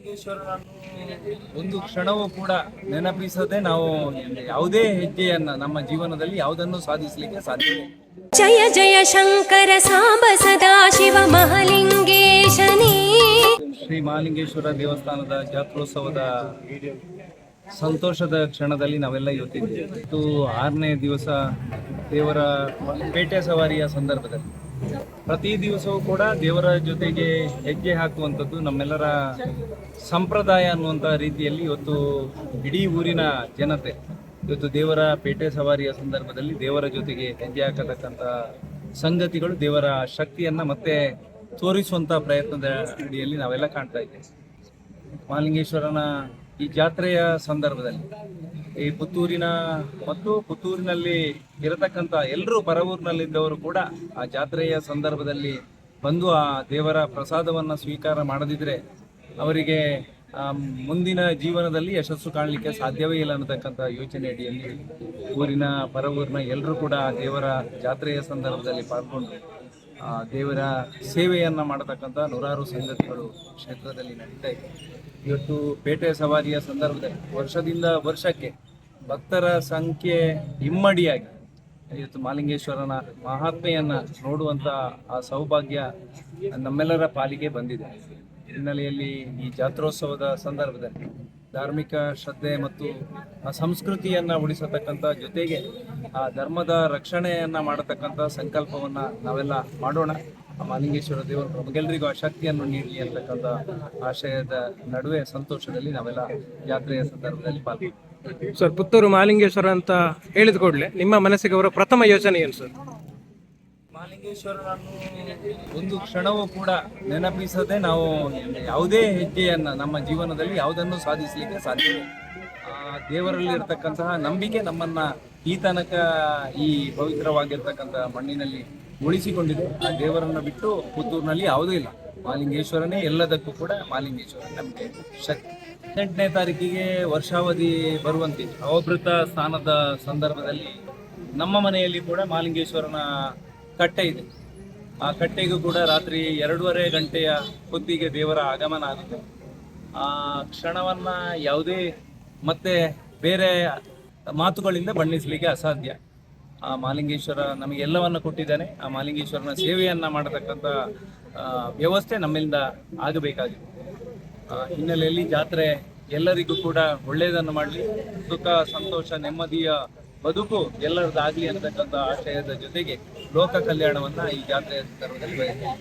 ಮಾಲಿಂಗೇಶ್ವರನನ್ನು ಒಂದು ಕ್ಷಣವೂ ಕೂಡ ನೆನಪಿಸದೆ ನಾವು ಯಾವುದೇ ಹೆಜ್ಜೆಯನ್ನ ನಮ್ಮ ಜೀವನದಲ್ಲಿ ಯಾವುದನ್ನು ಸಾಧಿಸಲಿಕ್ಕೆ ಸಾಧ್ಯವಿಲ್ಲ. ಜಯ ಜಯ ಶಂಕರ ಸಾಂಬ ಸದಾಶಿವ ಮಹಾಲಿಂಗೇಶನೇ. ಶ್ರೀ ಮಹಾಲಿಂಗೇಶ್ವರ ದೇವಸ್ಥಾನದ ಜಾತ್ರೋತ್ಸವದ ಸಂತೋಷದ ಕ್ಷಣದಲ್ಲಿ ನಾವೆಲ್ಲ ಇವತ್ತಿದ್ದೀವಿ. ಇದು 6ನೇ ದಿವಸ ದೇವರ ಪೇಟೆ ಸವಾರಿಯ ಸಂದರ್ಭದಲ್ಲಿ ಪ್ರತಿ ದಿವಸವೂ ಕೂಡ ದೇವರ ಜೊತೆಗೆ ಹೆಜ್ಜೆ ಹಾಕುವಂಥದ್ದು ನಮ್ಮೆಲ್ಲರ ಸಂಪ್ರದಾಯ ಅನ್ನುವಂಥ ರೀತಿಯಲ್ಲಿ ಇವತ್ತು ಇಡೀ ಊರಿನ ಜನತೆ ಇವತ್ತು ದೇವರ ಪೇಟೆ ಸವಾರಿಯ ಸಂದರ್ಭದಲ್ಲಿ ದೇವರ ಜೊತೆಗೆ ಹೆಜ್ಜೆ ಹಾಕತಕ್ಕಂಥ ಸಂಗತಿಗಳು ದೇವರ ಶಕ್ತಿಯನ್ನು ಮತ್ತೆ ತೋರಿಸುವಂಥ ಪ್ರಯತ್ನದ ಅಡಿಯಲ್ಲಿ ನಾವೆಲ್ಲ ಕಾಣ್ತಾ ಇದ್ದೇವೆ. ಮಹಾಲಿಂಗೇಶ್ವರನ ಈ ಜಾತ್ರೆಯ ಸಂದರ್ಭದಲ್ಲಿ ಈ ಪುತ್ತೂರಿನ ಮತ್ತು ಪುತ್ತೂರಿನಲ್ಲಿ ಇರತಕ್ಕಂಥ ಎಲ್ಲರೂ ಪರವೂರಿನಲ್ಲಿದ್ದವರು ಕೂಡ ಆ ಜಾತ್ರೆಯ ಸಂದರ್ಭದಲ್ಲಿ ಬಂದು ಆ ದೇವರ ಪ್ರಸಾದವನ್ನು ಸ್ವೀಕಾರ ಮಾಡದಿದ್ರೆ ಅವರಿಗೆ ಮುಂದಿನ ಜೀವನದಲ್ಲಿ ಯಶಸ್ಸು ಕಾಣಲಿಕ್ಕೆ ಸಾಧ್ಯವೇ ಇಲ್ಲ ಅನ್ನತಕ್ಕಂಥ ಯೋಚನೆ ಅಡಿಯಲ್ಲಿ ಊರಿನ ಪರವೂರಿನ ಎಲ್ಲರೂ ಕೂಡ ದೇವರ ಜಾತ್ರೆಯ ಸಂದರ್ಭದಲ್ಲಿ ಪಾಲ್ಗೊಂಡು ದೇವರ ಸೇವೆಯನ್ನು ಮಾಡತಕ್ಕಂಥ ನೂರಾರು ಸಂಗತಿಗಳು ಕ್ಷೇತ್ರದಲ್ಲಿ ನಡೀತಾ ಇದೆ. ಇವತ್ತು ಪೇಟೆ ಸವಾರಿಯ ಸಂದರ್ಭದಲ್ಲಿ ವರ್ಷದಿಂದ ವರ್ಷಕ್ಕೆ ಭಕ್ತರ ಸಂಖ್ಯೆ ಇಮ್ಮಡಿಯಾಗಿ ಇವತ್ತು ಮಹಾಲಿಂಗೇಶ್ವರನ ಮಹಾತ್ಮೆಯನ್ನು ನೋಡುವಂಥ ಆ ಸೌಭಾಗ್ಯ ನಮ್ಮೆಲ್ಲರ ಪಾಲಿಗೆ ಬಂದಿದೆ. ಹಿನ್ನೆಲೆಯಲ್ಲಿ ಈ ಜಾತ್ರೋತ್ಸವದ ಸಂದರ್ಭದಲ್ಲಿ ಧಾರ್ಮಿಕ ಶ್ರದ್ಧೆ ಮತ್ತು ಆ ಸಂಸ್ಕೃತಿಯನ್ನು ಉಳಿಸತಕ್ಕಂಥ ಜೊತೆಗೆ ಆ ಧರ್ಮದ ರಕ್ಷಣೆಯನ್ನು ಮಾಡತಕ್ಕಂಥ ಸಂಕಲ್ಪವನ್ನು ನಾವೆಲ್ಲ ಮಾಡೋಣ. ಮಹಾಲಿಂಗೇಶ್ವರ ದೇವರು ನಮಗೆಲ್ಲರಿಗೂ ಆ ಶಕ್ತಿಯನ್ನು ನೀಡಲಿ ಅಂತಕ್ಕಂಥ ಆಶಯದ ನಡುವೆ ಸಂತೋಷದಲ್ಲಿ ನಾವೆಲ್ಲ ಜಾತ್ರೆಯ ಸಂದರ್ಭದಲ್ಲಿ ಪಾಲ್ಗೊಂಡು. ಸರ್, ಪುತ್ತೂರು ಮಹಾಲಿಂಗೇಶ್ವರ ಅಂತ ಹೇಳಿದ ಕೂಡಲೇ ನಿಮ್ಮ ಮನಸ್ಸಿಗೆ ಅವರ ಪ್ರಥಮ ಯೋಚನೆ ಏನು ಸರ್? ಮಹಾಲಿಂಗೇಶ್ವರನನ್ನು ಒಂದು ಕ್ಷಣವೂ ಕೂಡ ನೆನಪಿಸದೆ ನಾವು ಯಾವುದೇ ಹೆಜ್ಜೆಯನ್ನ ನಮ್ಮ ಜೀವನದಲ್ಲಿ ಯಾವುದನ್ನು ಸಾಧಿಸಲಿಕ್ಕೆ ಸಾಧ್ಯವಿಲ್ಲ. ದೇವರಲ್ಲಿ ಇರತಕ್ಕಂತಹ ನಂಬಿಕೆ ನಮ್ಮನ್ನ ಈ ತನಕ ಈ ಪವಿತ್ರವಾಗಿರ್ತಕ್ಕಂಥ ಮಣ್ಣಿನಲ್ಲಿ ಉಳಿಸಿಕೊಂಡಿದೆ. ಆ ದೇವರನ್ನು ಬಿಟ್ಟು ಪುತ್ತೂರಿನಲ್ಲಿ ಯಾವುದೂ ಇಲ್ಲ. ಮಹಾಲಿಂಗೇಶ್ವರನೇ ಎಲ್ಲದಕ್ಕೂ ಕೂಡ ಮಹಾಲಿಂಗೇಶ್ವರ ನಮಗೆ ಶಕ್ತಿ. 18ನೇ ತಾರೀಕಿಗೆ ವರ್ಷಾವಧಿ ಬರುವಂತೆ ಅವಭೃತ ಸ್ನಾನದ ಸಂದರ್ಭದಲ್ಲಿ ನಮ್ಮ ಮನೆಯಲ್ಲಿ ಕೂಡ ಮಹಾಲಿಂಗೇಶ್ವರನ ಕಟ್ಟೆ ಇದೆ. ಆ ಕಟ್ಟೆಗೂ ಕೂಡ ರಾತ್ರಿ 2:30 ಗಂಟೆಯ ಹೊತ್ತಿಗೆ ದೇವರ ಆಗಮನ ಆಗುತ್ತೆ. ಆ ಕ್ಷಣವನ್ನ ಯಾವುದೇ ಮತ್ತೆ ಬೇರೆ ಮಾತುಗಳಿಂದ ಬಣ್ಣಿಸಲಿಕ್ಕೆ ಅಸಾಧ್ಯ. ಆ ಮಹಾಲಿಂಗೇಶ್ವರ ನಮಗೆಲ್ಲವನ್ನು ಕೊಟ್ಟಿದ್ದಾನೆ. ಆ ಮಹಾಲಿಂಗೇಶ್ವರನ ಸೇವೆಯನ್ನ ಮಾಡತಕ್ಕಂಥ ವ್ಯವಸ್ಥೆ ನಮ್ಮಿಂದ ಆಗಬೇಕಾಗಿದೆ. ಹಿನ್ನೆಲೆಯಲ್ಲಿ ಜಾತ್ರೆ ಎಲ್ಲರಿಗೂ ಕೂಡ ಒಳ್ಳೆಯದನ್ನು ಮಾಡಲಿ, ಸುಖ ಸಂತೋಷ ನೆಮ್ಮದಿಯ ಬದುಕು ಎಲ್ಲರದ್ದಾಗಲಿ ಅಂತಕ್ಕಂಥ ಆಶಯದ ಜೊತೆಗೆ ಲೋಕ ಕಲ್ಯಾಣವನ್ನು ಈ ಜಾತ್ರೆಯ ಸಂದರ್ಭದಲ್ಲಿ ಬಯಸ್ತೇನೆ.